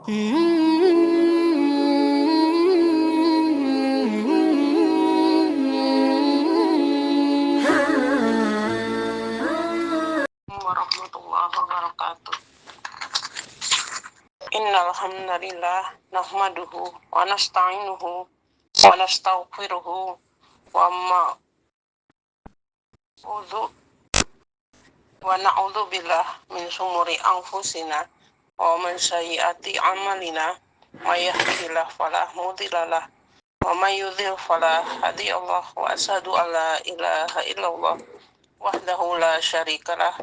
Warahmatullahi wabarakatuh. Innal hamdalillah nahmaduhu wa nasta'inuhu wa nastaghfiruhu wa na'udzu billah min syururi anfusina wa min sayyiati a'malina may yahdihillahu fala mudhillalah wa may yudhlil fala hadiyalah wa asyhadu an la ilaha illallah wahdahu la syarikalah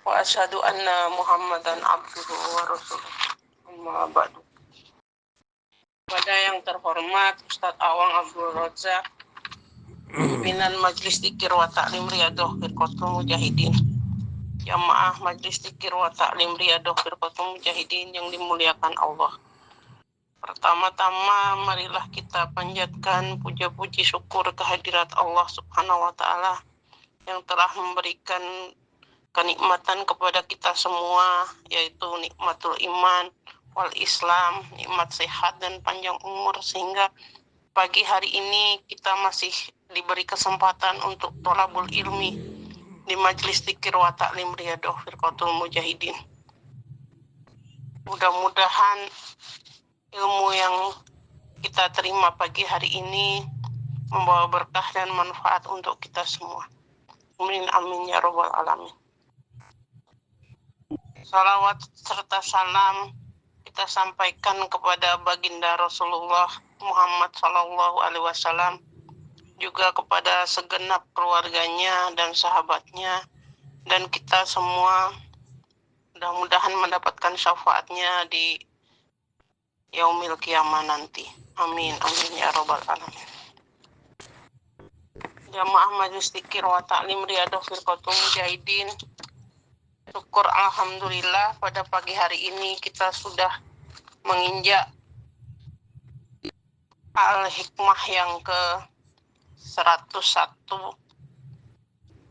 wa asyhadu anna Muhammadan abduhu wa rasuluh. Amma ba'du. Pada yang terhormat Ustadz Awang Abdul Razak, pimpinan Majelis Dzikir wa Ta'lim Riyadhah Firqatul Mujahidin, Jamaah Majelis Dzikir wa Ta'lim Riyadhah Firqatul Mujahidin yang dimuliakan Allah. Pertama-tama marilah kita panjatkan puja-puji syukur kehadirat Allah Subhanahu wa Ta'ala yang telah memberikan kenikmatan kepada kita semua, yaitu nikmatul iman wal Islam, nikmat sehat dan panjang umur, sehingga pagi hari ini kita masih diberi kesempatan untuk thalabul ilmi di Majelis Dzikir wa Ta'lim Riyadhah Firqatul Mujahidin. Mudah-mudahan ilmu yang kita terima pagi hari ini membawa berkah dan manfaat untuk kita semua. Amin amin ya rabbal alamin. Salawat serta salam kita sampaikan kepada baginda Rasulullah Muhammad Sallallahu Alaihi Wasallam, juga kepada segenap keluarganya dan sahabatnya, dan kita semua mudah-mudahan mendapatkan syafaatnya di yaumil qiyamah nanti. Amin amin ya rabbal alamin. Jamaah Majelis Dzikir wa Ta'lim Riyadhah Firqatul Mujahidin, syukur alhamdulillah pada pagi hari ini kita sudah menginjak Al-Hikmah yang ke-101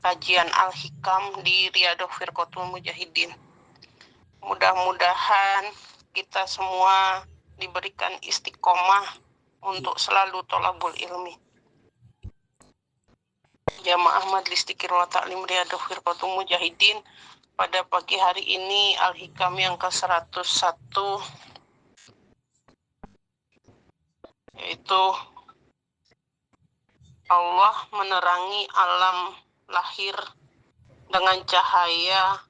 kajian Al-Hikam di Riyadhah Firqatul Mujahidin. Mudah-mudahan kita semua diberikan istiqomah untuk selalu thalabul ilmi. Jamaah Majelis Dzikir wa Ta'lim Riyadhah Firqatul Mujahidin, pada pagi hari ini Al-Hikam yang ke-101 yaitu Allah menerangi alam lahir dengan cahaya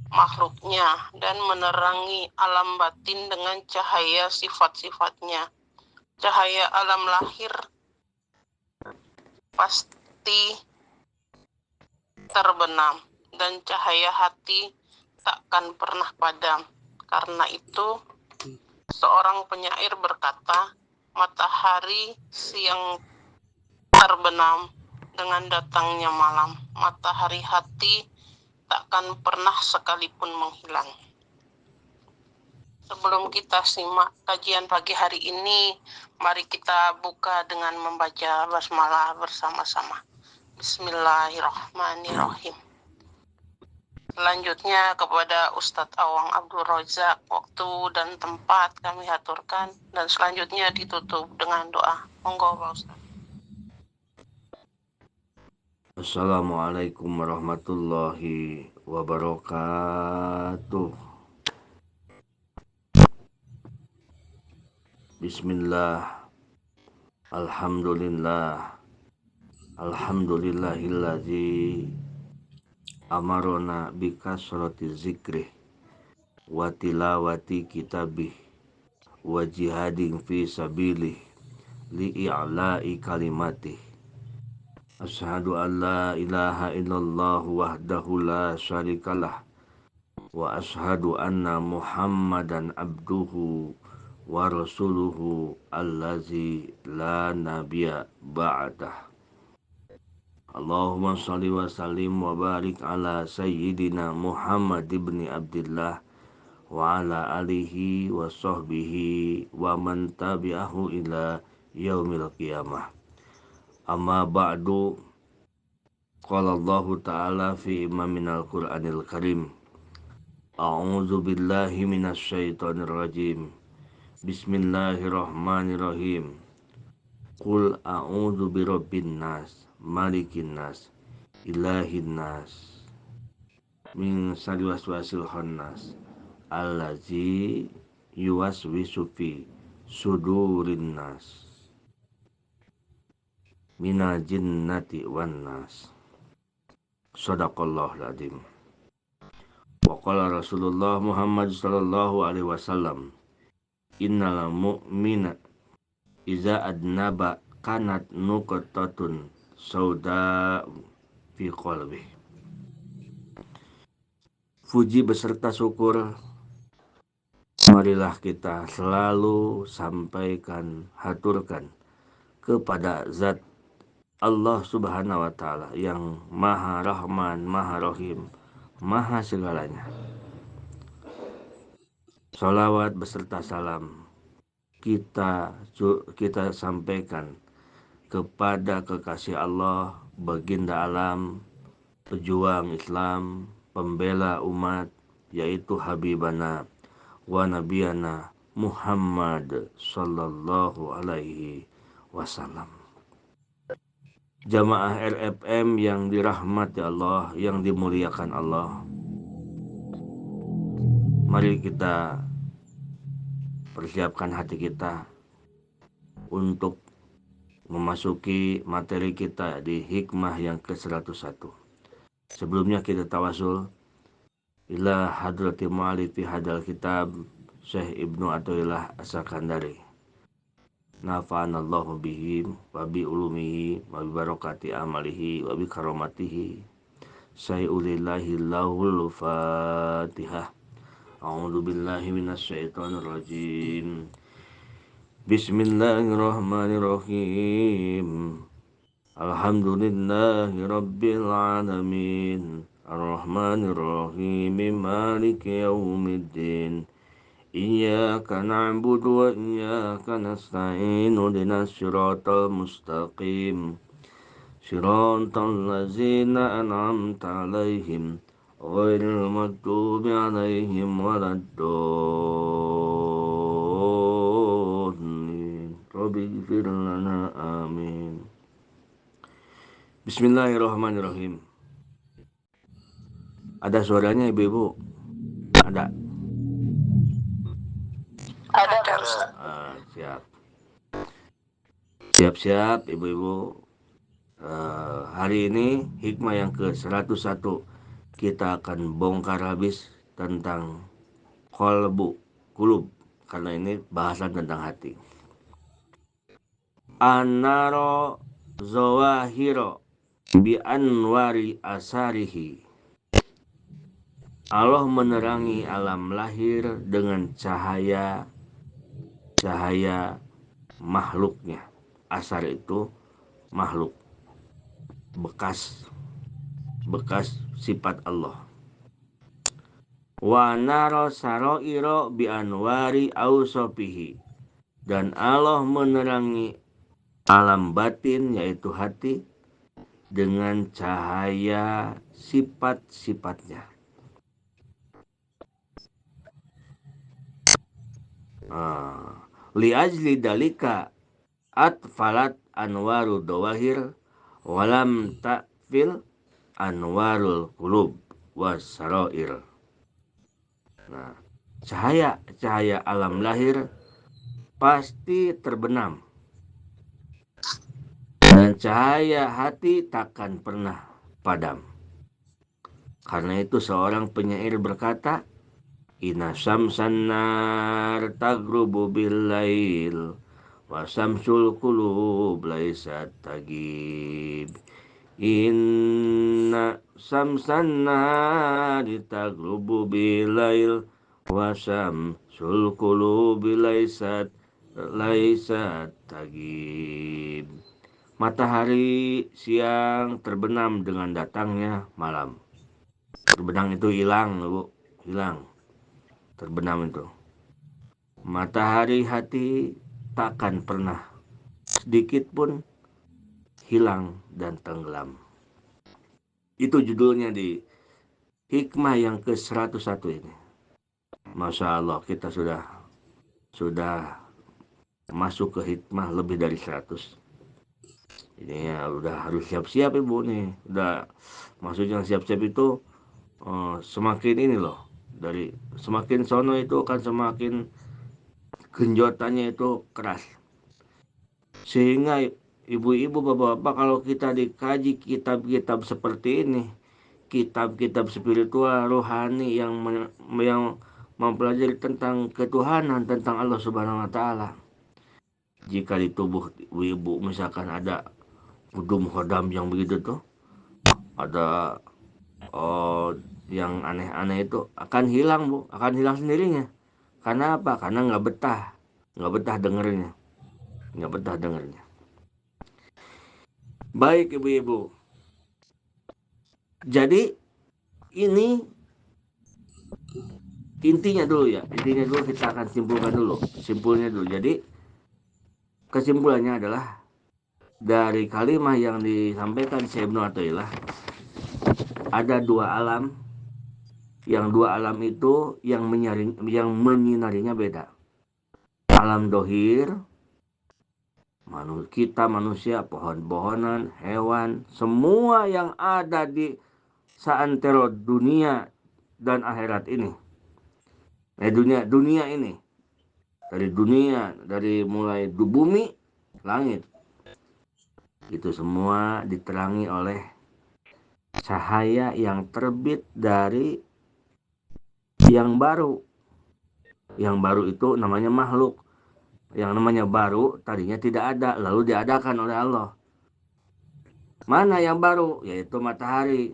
makhluknya dan menerangi alam batin dengan cahaya sifat-sifatnya. Cahaya alam lahir pasti terbenam dan cahaya hati takkan pernah padam. Karena itu seorang penyair berkata, matahari siang terbenam dengan datangnya malam, matahari hati takkan pernah sekalipun menghilang. Sebelum kita simak kajian pagi hari ini, mari kita buka dengan membaca basmalah bersama-sama. Bismillahirrahmanirrahim. Selanjutnya kepada Ustadz Awang Abdul Razak, waktu dan tempat kami aturkan, dan selanjutnya ditutup dengan doa. Monggo Pak Ustadz. Assalamualaikum warahmatullahi wabarakatuh. Bismillah, alhamdulillah, alhamdulillahilladzi amarona bikasrati zikri wa tilawati kitabih wa jihadin fi sabilih li'i'la'i kalimatih. Asyhadu an la ilaha illallah wahdahu la syarikalah wa asyhadu anna Muhammadan abduhu wa rasuluhu allazi la nabiyya ba'dah. Allahumma shalli wa sallim wa barik ala sayyidina Muhammad ibn Abdillah wa ala alihi wa sahbihi wa man tabi'ahu ila yaumil qiyamah. Amma ba'du, qala Allah ta'ala fi imaminal Qur'anil Karim, A'udzu billahi minasyaitonir rajim. Bismillahirrahmanirrahim. Qul a'udzu birabbin nas, malikin nas, ilahin nas, min syarri waswasil khannas, allazi yuwaswisu fi sudurin nas, minal jinnati wan nas. Shadaqallahul adzim. Wa qala Rasulullah Muhammad sallallahu alaihi wasallam, innal mu'mina iza adnaba kanat nuqtatun sauda fi qalbi. Puji beserta syukur marilah kita selalu sampaikan, haturkan kepada zat Allah subhanahu wa ta'ala yang maha rahman, maha rahim, maha segalanya. Salawat beserta salam kita sampaikan kepada kekasih Allah, baginda alam, pejuang Islam, pembela umat, yaitu Habibana wa Nabiyana Muhammad sallallahu alaihi wasallam. Jamaah RFM yang dirahmati Allah, yang dimuliakan Allah, mari kita persiapkan hati kita untuk memasuki materi kita di hikmah yang ke-101. Sebelumnya kita tawasul ila hadrati mu'alif fi hadal kitab Syekh Ibnu Athaillah As-Sakandari. Nafa'anallahu bihi wa bi ulumihi wa bi barakati amalihi wa bi karamatihi. Sayyulillahi lahul Fatihah. A'udzu billahi minasyaitonir rajim. Bismillahirrahmanirrahim. Alhamdulillahi rabbil alamin. Ar-Rahmanir-Rahim. Maliki yaumiddin. Iyyaka na'budu wa iyyaka nasta'in. Ihdinas siratal mustaqim. Siratal ladzina an'amta 'alaihim ghairil maghdubi 'alaihim waladdallin. Rabbighfir lana, amin. Bismillahirrahmanirrahim. Ada suaranya ibu-ibu? Ada? Ada Ustaz. Siap. Siap-siap ibu-ibu. Hari ini hikmah yang ke-101. Kita akan bongkar habis tentang kulub, karena ini bahasan tentang hati. Anaro zawahiro bi anwari asarihi. Allah menerangi alam lahir dengan cahaya makhluknya. Asar itu makhluk, bekas sifat Allah. Wa naro saroiro bi anwari ausopihi. Dan Allah menerangi alam batin, yaitu hati, dengan cahaya sifat-sifatnya. Li ajli dalika atfalat anwaru dawahir walam ta'fil anwarul qulub wasarair. Nah, cahaya alam lahir pasti terbenam, dan cahaya hati takkan pernah padam. Karena itu seorang penyair berkata, inna syamsan nar tagrubu bil lail wa syamsul qulub laysat tagib. Inna syamsan nar tagrubu bil lail wa syamsul qulub laysat tagib. Matahari siang terbenam dengan datangnya malam. Terbenam itu hilang, Bu. Hilang. Terbenam itu. Matahari hati takkan pernah sedikit pun hilang dan tenggelam. Itu judulnya di hikmah yang ke-101 ini. Masya Allah, kita sudah masuk ke hikmah lebih dari 100. Ini ya udah harus siap-siap ibu nih. Udah, maksudnya siap-siap itu semakin ini loh. Dari semakin sono itu kan semakin genjotannya itu keras. Sehingga ibu-ibu, bapak-bapak, kalau kita dikaji kitab-kitab seperti ini, kitab-kitab spiritual rohani yang mempelajari tentang ketuhanan, tentang Allah Subhanahu wa taala. Jika di tubuh ibu misalkan ada kudum hodam yang begitu tuh, ada yang aneh-aneh itu akan hilang bu, akan hilang sendirinya. Karena apa? Karena nggak betah dengernya. Baik ibu-ibu. Jadi ini intinya dulu kita akan simpulnya dulu. Jadi kesimpulannya adalah dari kalimat yang disampaikan Syekh Ibnu Athaillah, ada dua alam, yang dua alam itu yang menyinarinya beda. Alam dohir, kita manusia, pohon-pohonan, hewan, semua yang ada di seantero dunia dan akhirat ini. Dunia ini. Dari mulai bumi, langit. Itu semua diterangi oleh cahaya yang terbit dari yang baru. Yang baru itu namanya makhluk. Yang namanya baru tadinya tidak ada, lalu diadakan oleh Allah. Mana yang baru? Yaitu matahari.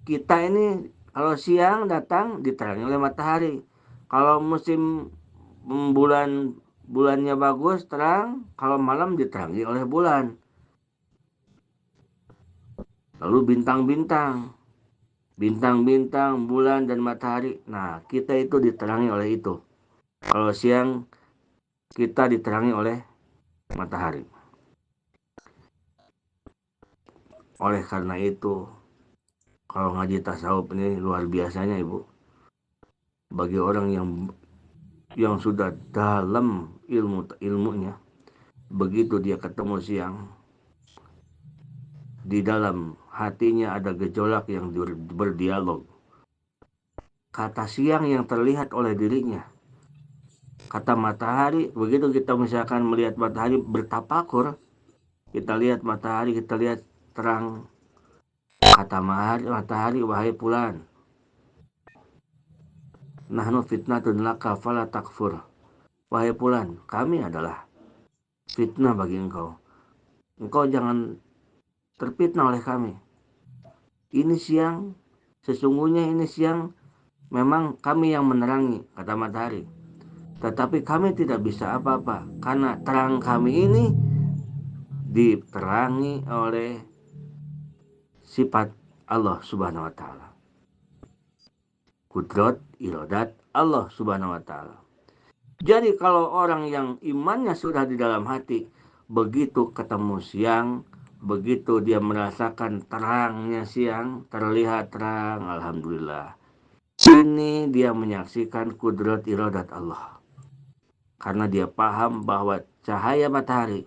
Kita ini kalau siang datang diterangi oleh matahari. Kalau musim bulannya bagus, terang, kalau malam diterangi oleh bulan. Lalu bintang-bintang, bulan dan matahari. Nah, kita itu diterangi oleh itu. Kalau siang kita diterangi oleh matahari. Oleh karena itu, kalau ngaji tasawuf ini luar biasanya ibu. Bagi orang yang sudah dalam ilmunya, begitu dia ketemu siang, di dalam hatinya ada gejolak yang berdialog. Kata siang yang terlihat oleh dirinya, kata matahari, begitu kita misalkan melihat matahari bertapakur, kita lihat matahari, kita lihat terang, kata matahari, wahai fulan, nahnu fitnatun laka fala takfur. Wahai fulan, kami adalah fitnah bagi engkau. Engkau jangan terfitnah oleh kami. Ini siang, sesungguhnya ini siang memang kami yang menerangi, kata matahari. Tetapi kami tidak bisa apa-apa, karena terang kami ini diterangi oleh sifat Allah Subhanahu wa taala. Kudrat, iradat Allah Subhanahu wa taala. Jadi kalau orang yang imannya sudah di dalam hati, begitu ketemu siang, begitu dia merasakan terangnya siang, terlihat terang, alhamdulillah. Ini dia menyaksikan kudrat iradat Allah. Karena dia paham bahwa cahaya matahari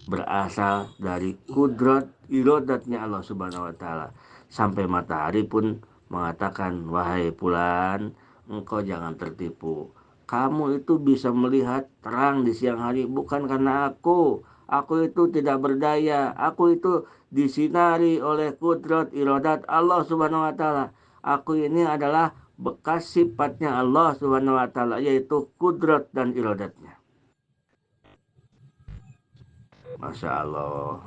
berasal dari kudrat iradatnya Allah Subhanahu wa taala. Sampai matahari pun mengatakan, wahai fulan, engkau jangan tertipu. Kamu itu bisa melihat terang di siang hari bukan karena aku. Aku itu tidak berdaya. Aku itu disinari oleh kudrat iradat Allah Subhanahu wa taala. Aku ini adalah bekas sifatnya Allah Subhanahu wa taala, yaitu kudrat dan iradatnya. Masya Allah.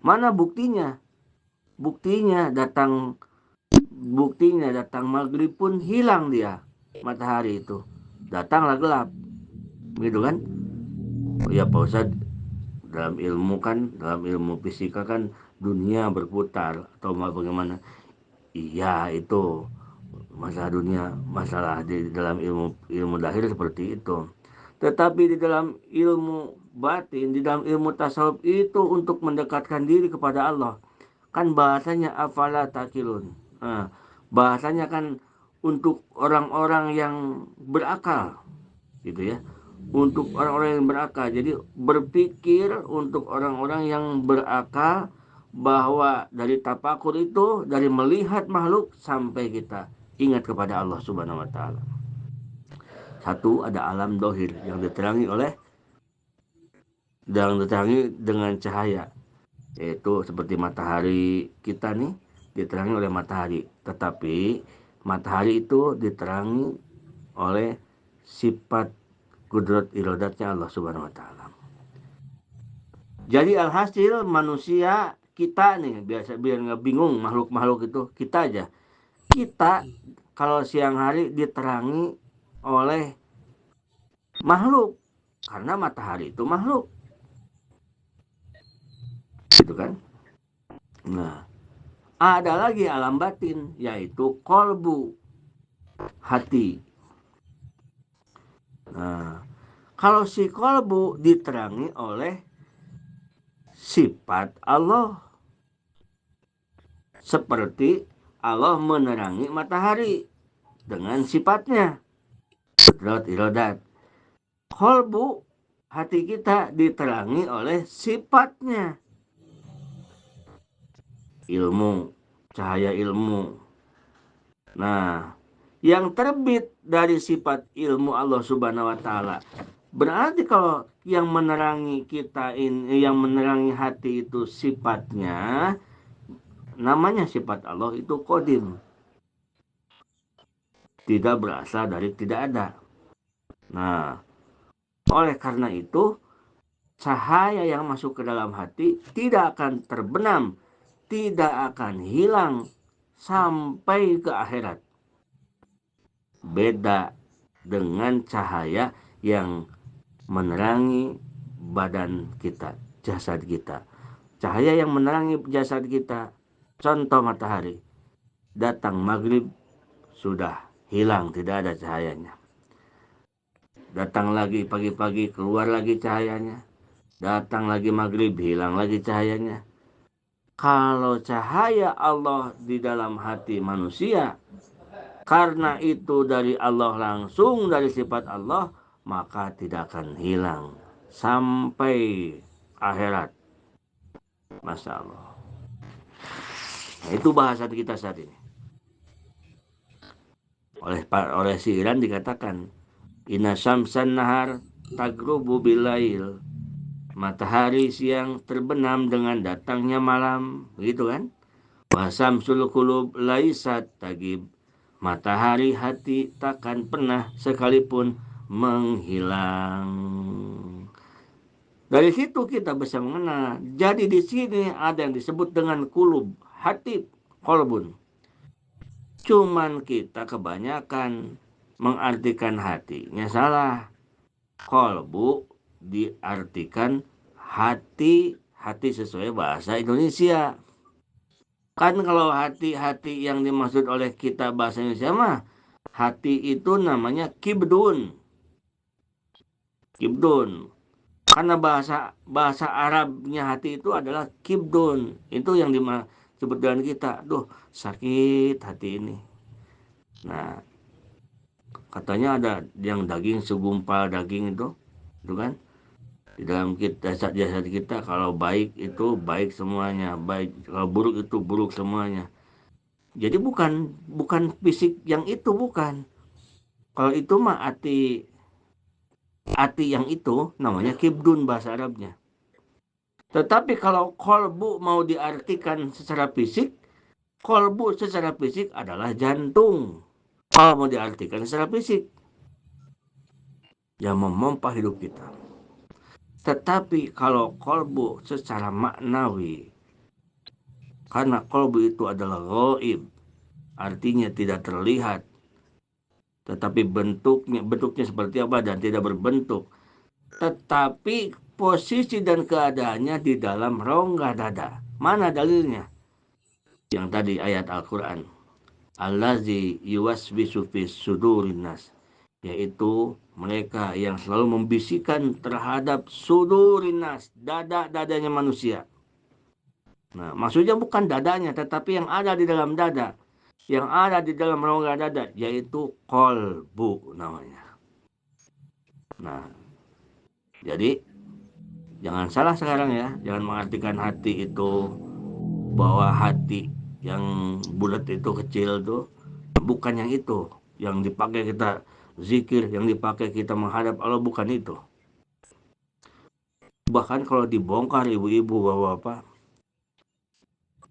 Mana buktinya? Buktinya datang maghrib pun hilang dia, matahari itu. Datanglah gelap. Begitu kan? Oh ya Pak Ustadz, dalam ilmu fisika kan dunia berputar atau bagaimana? Iya, itu masalah di dalam ilmu dahir seperti itu. Tetapi di dalam ilmu batin, di dalam ilmu tasawuf itu untuk mendekatkan diri kepada Allah. Kan bahasanya afala takilun. Bahasanya kan untuk orang-orang yang berakal, gitu ya. Untuk orang-orang yang berakal. Jadi berpikir untuk orang-orang yang berakal bahwa dari tafakur itu, dari melihat makhluk sampai kita ingat kepada Allah Subhanahu wa taala. Satu, ada alam dohir yang diterangi dengan cahaya, yaitu seperti matahari kita nih diterangi oleh matahari, tetapi matahari itu diterangi oleh sifat kudrat iradatnya Allah Subhanahu wa taala. Jadi alhasil manusia kita nih, biar nggak bingung makhluk-makhluk itu, kita aja. Kita kalau siang hari diterangi oleh makhluk, karena matahari itu makhluk. Gitu kan? Nah, ada lagi alam batin, yaitu kolbu, hati. Nah, kalau si kolbu diterangi oleh sifat Allah, seperti Allah menerangi matahari dengan sifatnya, kudrat iradat. Kolbu, hati kita diterangi oleh sifatnya, ilmu, cahaya ilmu. Nah, yang terbit dari sifat ilmu Allah Subhanahu wa taala. Berarti kalau yang menerangi kita ini, yang menerangi hati itu sifatnya, namanya sifat Allah itu qadim. Tidak berasal dari tidak ada. Nah, oleh karena itu cahaya yang masuk ke dalam hati tidak akan terbenam, tidak akan hilang sampai ke akhirat. Beda dengan cahaya yang menerangi badan kita, jasad kita. Cahaya yang menerangi jasad kita, contoh matahari, datang maghrib sudah hilang, tidak ada cahayanya. Datang lagi pagi-pagi, keluar lagi cahayanya. Datang lagi maghrib, hilang lagi cahayanya. Kalau cahaya Allah di dalam hati manusia, karena itu dari Allah langsung, dari sifat Allah, maka tidak akan hilang sampai akhirat. Masya Allah. Nah, itu bahasa kita saat ini. Oleh si Iran dikatakan, Inna syamsan nahar tagrubu bilail. Matahari siang terbenam dengan datangnya malam, begitu kan? Wasamsul qulub laisat tagib. Matahari hati takkan pernah sekalipun menghilang. Dari situ kita bisa mengenal. Jadi di sini ada yang disebut dengan kulub, hati, kolbun. Cuman kita kebanyakan mengartikan hatinya salah. Kolbu diartikan hati sesuai bahasa Indonesia. Kan kalau hati yang dimaksud oleh kita bahasa Indonesia mah, hati itu namanya kibdun. Kibdun. Karena bahasa Arabnya hati itu adalah kibdun. Itu yang disebut dengan kita. Duh, sakit hati ini. Nah, katanya ada yang daging segumpal daging itu kan? Di dalam jasad kita, kalau baik itu baik semuanya, baik, kalau buruk itu buruk semuanya. Jadi bukan fisik yang itu, bukan. Kalau itu mah hati yang itu namanya kibdun bahasa Arabnya. Tetapi kalau kolbu mau diartikan secara fisik, kolbu secara fisik adalah jantung. Kalau mau diartikan secara fisik, yang memompa hidup kita. Tetapi kalau kolbu secara maknawi, karena kolbu itu adalah ghaib, artinya tidak terlihat, tetapi bentuknya seperti apa dan tidak berbentuk, tetapi posisi dan keadaannya di dalam rongga dada. Mana dalilnya? Yang tadi ayat Al-Quran, allazi yuwaswisu fis sudurin nas, yaitu mereka yang selalu membisikkan terhadap sudurin nas, dadanya manusia. Nah, maksudnya bukan dadanya, tetapi yang ada di dalam dada. yang ada di dalam rongga dada, yaitu kolbu namanya. Nah, jadi jangan salah sekarang ya, jangan mengartikan hati itu bahwa hati yang bulat itu kecil tuh, bukan yang itu. Yang dipakai kita zikir, yang dipakai kita menghadap Allah, bukan itu. Bahkan kalau dibongkar ibu-ibu bapak-bapak,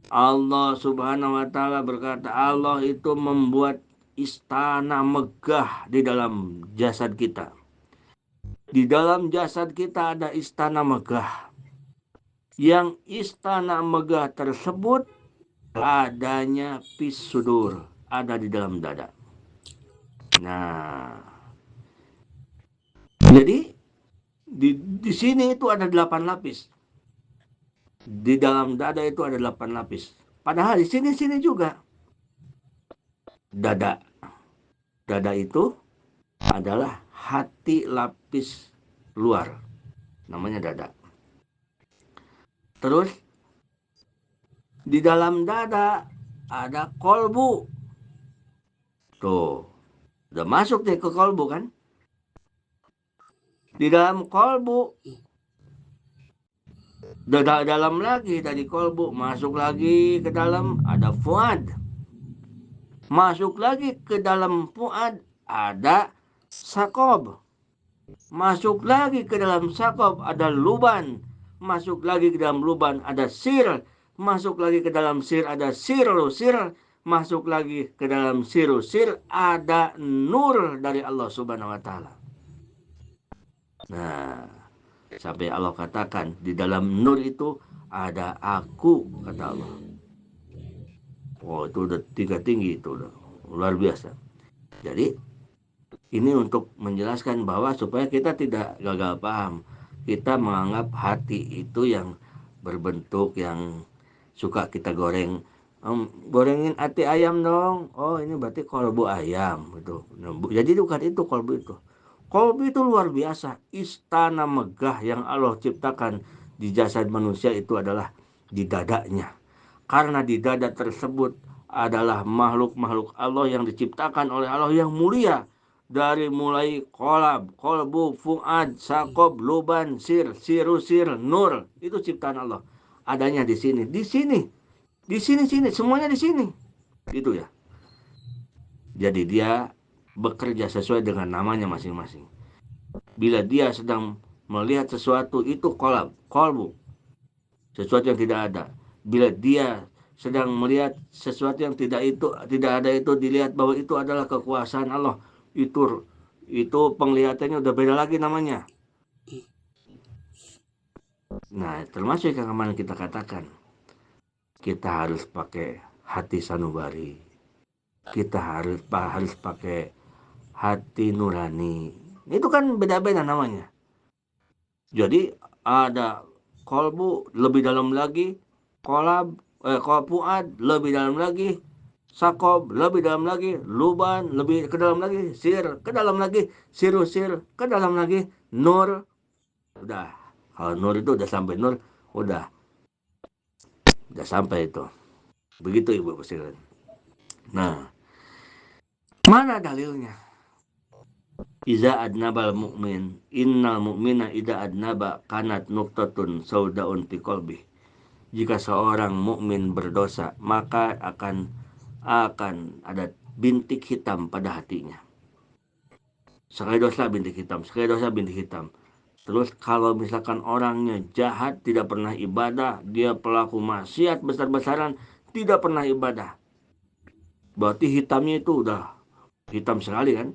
Allah subhanahu wa ta'ala berkata, Allah itu membuat istana megah di dalam jasad kita. Di dalam jasad kita ada istana megah. Yang istana megah tersebut adanya fis sudur, ada di dalam dada. Nah, jadi di sini itu ada 8 lapis. Di dalam dada itu ada 8 lapis. Padahal di sini juga dada. Dada itu adalah hati lapis luar. Namanya dada. Terus di dalam dada ada kolbu. Tuh, udah masuk deh ke kolbu kan? Di dalam kolbu, dalam lagi tadi kolbu, masuk lagi ke dalam ada fuad. Masuk lagi ke dalam fuad ada sakob. Masuk lagi ke dalam sakob ada luban. Masuk lagi ke dalam luban ada sir. Masuk lagi ke dalam sir ada sir. Masuk lagi ke dalam sir ada nur dari Allah subhanahu wa ta'ala. Nah, sampai Allah katakan di dalam nur itu ada aku, kata Allah. Oh, itu udah tingkat tinggi, itu udah luar biasa. Jadi ini untuk menjelaskan bahwa supaya kita tidak gagal paham. Kita menganggap hati itu yang berbentuk yang suka kita goreng. Gorengin hati ayam dong. Oh, ini berarti kolbu ayam gitu. Jadi bukan itu kolbu itu. Kolbu itu luar biasa. Istana megah yang Allah ciptakan di jasad manusia itu adalah di dadanya. Karena di dada tersebut adalah makhluk-makhluk Allah yang diciptakan oleh Allah yang mulia. Dari mulai kolbu, fuad, sakob, luban, sir, nur. Itu ciptaan Allah. Adanya di sini. Di sini, semuanya di sini. Gitu ya. Jadi dia bekerja sesuai dengan namanya masing-masing. Bila dia sedang melihat sesuatu, itu kolbu. Sesuatu yang tidak ada. Bila dia sedang melihat sesuatu yang tidak ada itu, dilihat bahwa itu adalah kekuasaan Allah. Itu penglihatannya udah beda lagi namanya. Nah, termasuk yang kemarin kita katakan, kita harus pakai hati sanubari. Kita harus pakai hati nurani. Itu kan beda-beda namanya. Jadi ada kolbu lebih dalam lagi, fuad lebih dalam lagi, sakob lebih dalam lagi, luban lebih ke dalam lagi, sir ke dalam lagi, sir ke dalam lagi, nur. Udah, kalau nur itu udah sampai nur, udah sampai itu. Begitu ibu sekalian. Nah, mana dalilnya? Iza adnabal mu'min, innal mu'mina ida adnaba kanat nuktatun saudaun fi qalbi. Jika seorang mukmin berdosa, maka akan ada bintik hitam pada hatinya. Sekali dosa bintik hitam. Terus kalau misalkan orangnya jahat, tidak pernah ibadah, dia pelaku maksiat besar-besaran, tidak pernah ibadah, berarti hitamnya itu udah hitam sekali kan.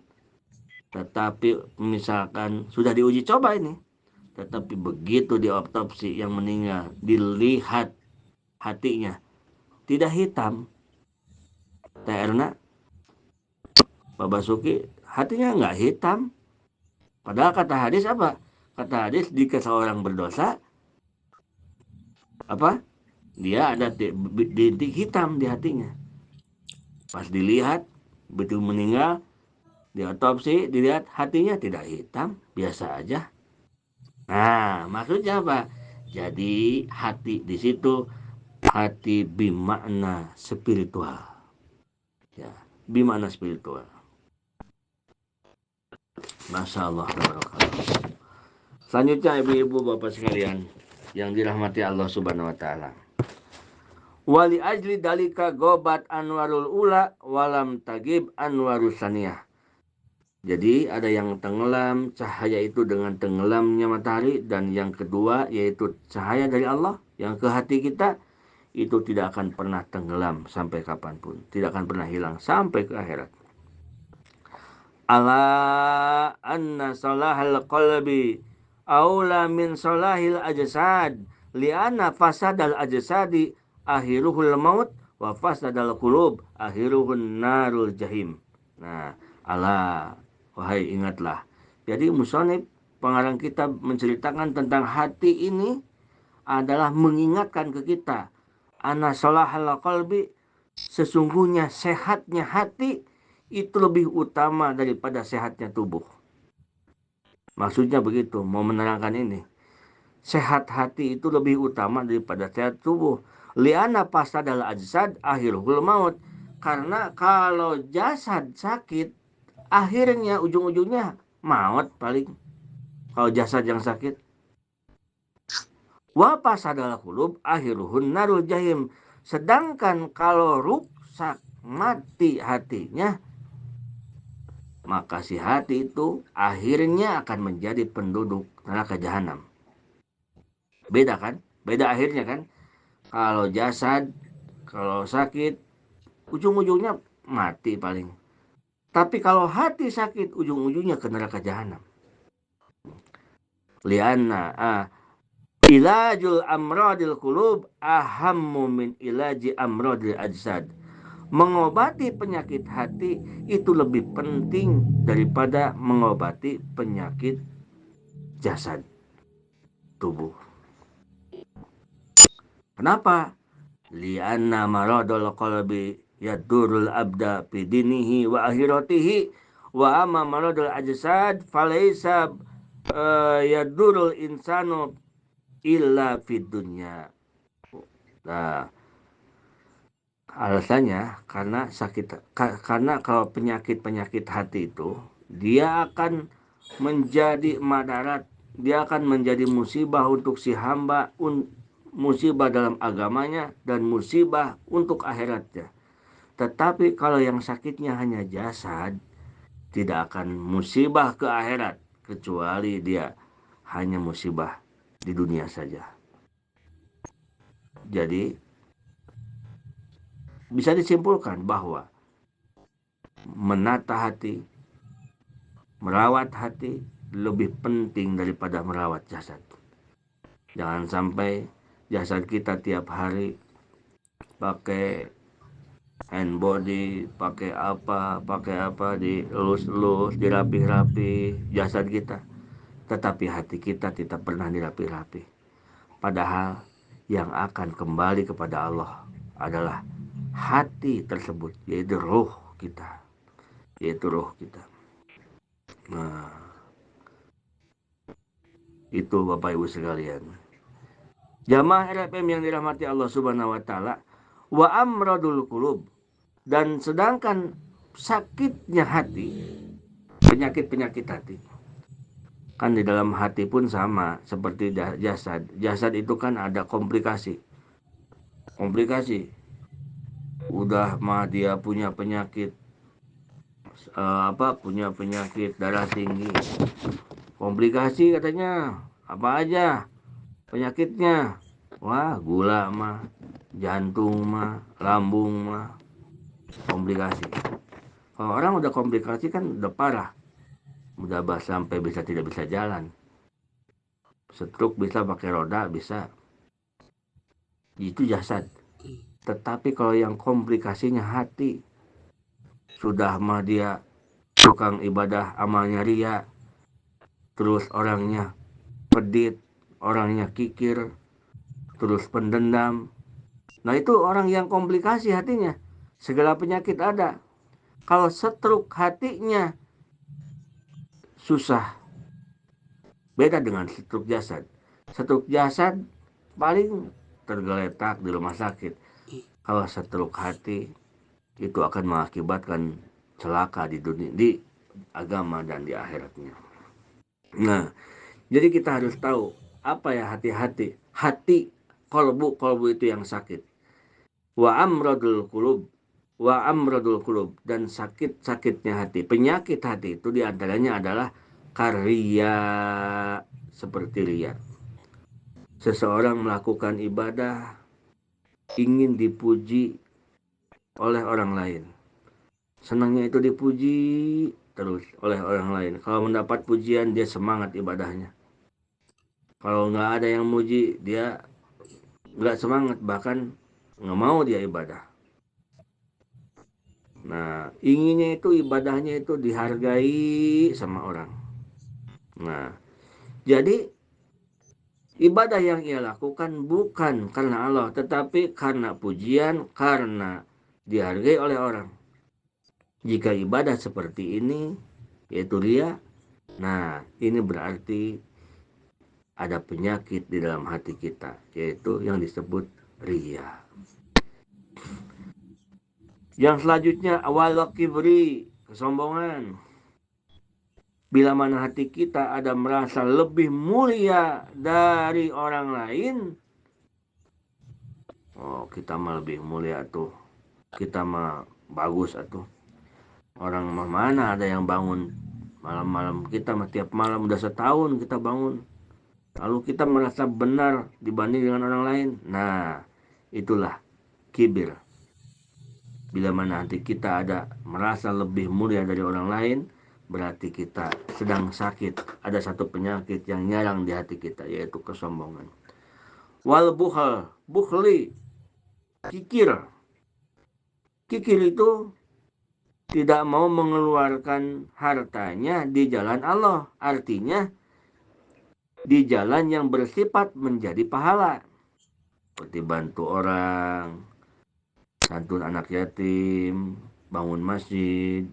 Tetapi misalkan sudah diuji coba ini, tetapi begitu diotopsi yang meninggal, dilihat hatinya tidak hitam, karena Pak Basuki hatinya nggak hitam. Padahal kata hadis apa? Kata hadis, jika seorang berdosa, dia ada bintik hitam di hatinya. Pas dilihat betul meninggal, diotopsi, dilihat hatinya tidak hitam, biasa aja. Nah, maksudnya apa? Jadi hati di situ hati bimakna spiritual. Ya, bimana spiritual. Masya Allah. Selanjutnya ibu-ibu bapak sekalian yang dirahmati Allah Subhanahu wa taala. Wali ajli dalika gobat anwarul ula walam tagib anwarus saniyah. Jadi ada yang tenggelam cahaya itu dengan tenggelamnya matahari, dan yang kedua yaitu cahaya dari Allah yang ke hati kita itu tidak akan pernah tenggelam sampai kapanpun, tidak akan pernah hilang sampai ke akhirat. Ala anna salahal qalbi aula min salahil ajsad li'anna fasadal ajsadi akhiruhul maut wa fasadal qulub akhiruhun narul jahim. Nah, ala, wahai ingatlah. Jadi musonib pengarang kita menceritakan tentang hati ini adalah mengingatkan ke kita, ana salahal qalbi, sesungguhnya sehatnya hati itu lebih utama daripada sehatnya tubuh. Maksudnya begitu, mau menerangkan ini. Sehat hati itu lebih utama daripada sehat tubuh. Liana fasadal ajsad akhirul maut. Karena kalau jasad sakit, akhirnya ujung-ujungnya maut paling. Kalau jasad yang sakit. Wa fasadal qulub akhiruhun narul jahim. Sedangkan kalau rusak, mati hatinya, maka si hati itu akhirnya akan menjadi penduduk neraka jahanam. Beda kan? Beda akhirnya kan? Kalau jasad, kalau sakit, ujung-ujungnya mati paling. Tapi kalau hati sakit, ujung-ujungnya ke neraka jahanam. Lianna ilajul amradil qulub ahammu min ilaji amradil ajsad. Mengobati penyakit hati itu lebih penting daripada mengobati penyakit jasad tubuh. Kenapa? Lianna maradul qalbi yadurul abda fi dinihi wa akhiratihi wa amma maradul ajsad falaysa yadurul insanu illa fid dunya. Nah, alasannya karena kalau penyakit hati itu dia akan menjadi madarat, dia akan menjadi musibah untuk si hamba, musibah dalam agamanya dan musibah untuk akhiratnya. Tetapi kalau yang sakitnya hanya jasad, tidak akan musibah ke akhirat kecuali dia hanya musibah di dunia saja. Jadi bisa disimpulkan bahwa menata hati, merawat hati lebih penting daripada merawat jasad. Jangan sampai jasad kita tiap hari pakai hand body, pakai apa, dielus-elus, dirapih-rapih jasad kita. Tetapi hati kita tidak pernah dirapih-rapih. Padahal yang akan kembali kepada Allah adalah hati tersebut, yaitu roh kita. Nah, itu Bapak Ibu sekalian. Jamaah RFM yang dirahmati Allah Subhanahu wa taala, wa amradul qulub, dan sedangkan sakitnya hati, penyakit hati. Kan di dalam hati pun sama seperti jasad. Jasad itu kan ada komplikasi. Udah mah dia punya penyakit darah tinggi. Komplikasi katanya apa aja penyakitnya? Wah, gula mah, jantung mah, lambung mah, komplikasi. Kalau orang udah komplikasi kan udah parah, udah sampai tidak bisa jalan. Stroke bisa pakai roda bisa. Itu jasad. Tetapi kalau yang komplikasinya hati, sudah mah dia tukang ibadah, amalnya ria, terus orangnya pedit, orangnya kikir, terus pendendam. Nah, itu orang yang komplikasi hatinya, segala penyakit ada. Kalau stroke hatinya susah. Beda dengan stroke jasad. Stroke jasad paling tergeletak di rumah sakit. Kalau stroke hati itu akan mengakibatkan celaka di dunia, di agama dan di akhiratnya. Nah, jadi kita harus tahu apa ya hati-hati. Hati, kolbu itu yang sakit. Wa amradul qulub, dan sakitnya hati. Penyakit hati itu diantaranya adalah karya, seperti riya. Seseorang melakukan ibadah ingin dipuji oleh orang lain. Senangnya itu dipuji terus oleh orang lain. Kalau mendapat pujian, dia semangat ibadahnya. Kalau nggak ada yang muji, dia nggak semangat, bahkan nggak mau dia ibadah. Nah, inginnya itu ibadahnya itu dihargai sama orang. Nah, jadi ibadah yang ia lakukan bukan karena Allah, tetapi karena pujian, karena dihargai oleh orang. Jika ibadah seperti ini, yaitu riya, nah ini berarti ada penyakit di dalam hati kita, yaitu yang disebut riya. Yang selanjutnya, awal kibri, kesombongan. Bila mana hati kita ada merasa lebih mulia dari orang lain, oh kita mah lebih mulia tuh, kita mah bagus atuh. Orang mana ada yang bangun malam-malam, kita mah tiap malam udah setahun kita bangun. Lalu kita merasa benar dibanding dengan orang lain. Nah, itulah kibir. Bila mana hati kita ada merasa lebih mulia dari orang lain, berarti kita sedang sakit. Ada satu penyakit yang nyerang di hati kita, yaitu kesombongan. Wal bukhli, kikir. Kikir itu tidak mau mengeluarkan hartanya di jalan Allah. Artinya di jalan yang bersifat menjadi pahala. Seperti bantu orang, santun anak yatim, bangun masjid,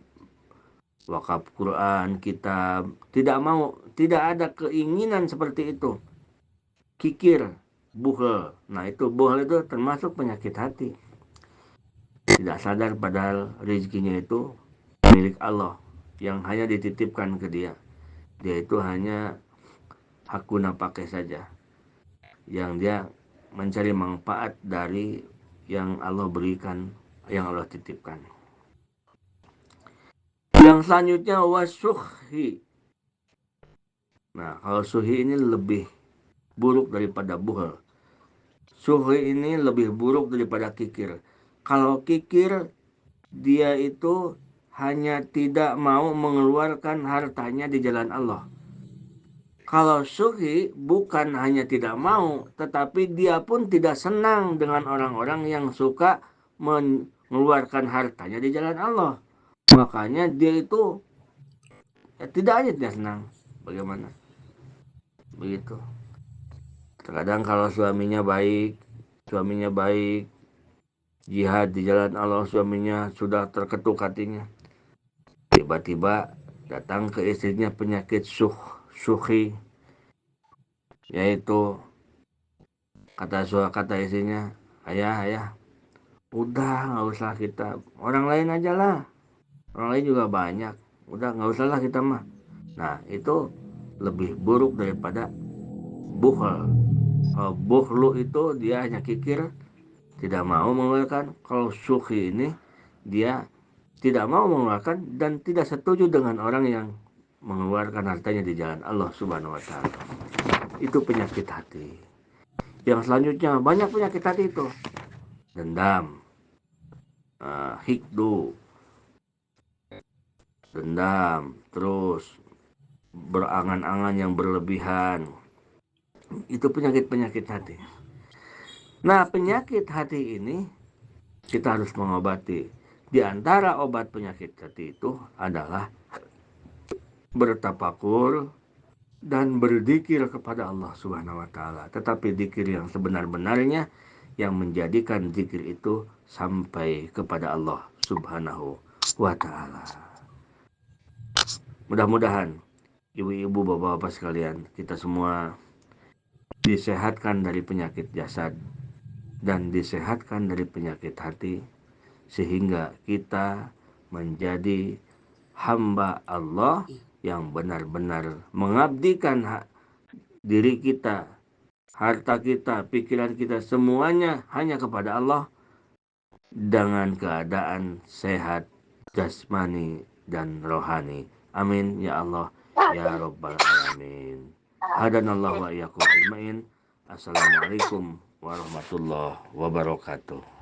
wakaf Quran, kitab. Tidak ada keinginan seperti itu. Kikir, bukhel. Nah, itu bukhel itu termasuk penyakit hati. Tidak sadar padahal rezekinya itu milik Allah yang hanya dititipkan ke dia. Dia itu hanya hak guna pakai saja, yang dia mencari manfaat dari yang Allah berikan, yang Allah titipkan. Yang selanjutnya wasuhi. Nah, kalau suhi ini lebih buruk daripada bukhel. Suhi ini lebih buruk daripada kikir. Kalau kikir, dia itu hanya tidak mau mengeluarkan hartanya di jalan Allah. Kalau suhi bukan hanya tidak mau, tetapi dia pun tidak senang dengan orang-orang yang suka mengeluarkan hartanya di jalan Allah. Makanya dia itu tidak aja dia senang. Bagaimana? Begitu. Terkadang kalau suaminya baik, jihad di jalan Allah, suaminya sudah terketuk hatinya. Tiba-tiba datang ke istrinya penyakit suhi, yaitu kata istrinya, ayah, udah nggak usah kita, orang lain aja lah, orang lain juga banyak, udah nggak usah lah kita mah. Nah, itu lebih buruk daripada bukhel. Kalau bukhlu itu dia hanya kikir, tidak mau mengeluarkan. Kalau suhi ini dia tidak mau mengeluarkan dan tidak setuju dengan orang yang mengeluarkan hartanya di jalan Allah Subhanahu wa Ta'ala. Itu penyakit hati. Yang selanjutnya, banyak penyakit hati itu. Dendam, hikdu, terus berangan-angan yang berlebihan. Itu penyakit-penyakit hati. Nah, penyakit hati ini kita harus mengobati. Di antara obat penyakit hati itu adalah bertafakur dan berzikir kepada Allah Subhanahu wa Ta'ala. Tetapi zikir yang sebenar-benarnya, yang menjadikan zikir itu sampai kepada Allah Subhanahu wa Ta'ala. Mudah-mudahan ibu-ibu, bapak-bapak sekalian, kita semua disehatkan dari penyakit jasad dan disehatkan dari penyakit hati, sehingga kita menjadi hamba Allah yang benar-benar mengabdikan diri kita, harta kita, pikiran kita, semuanya hanya kepada Allah dengan keadaan sehat jasmani dan rohani. Amin ya Allah ya Rabbal Alamin. Hadanallahu wa iyyakum ajmain. Assalamualaikum warahmatullahi wabarakatuh.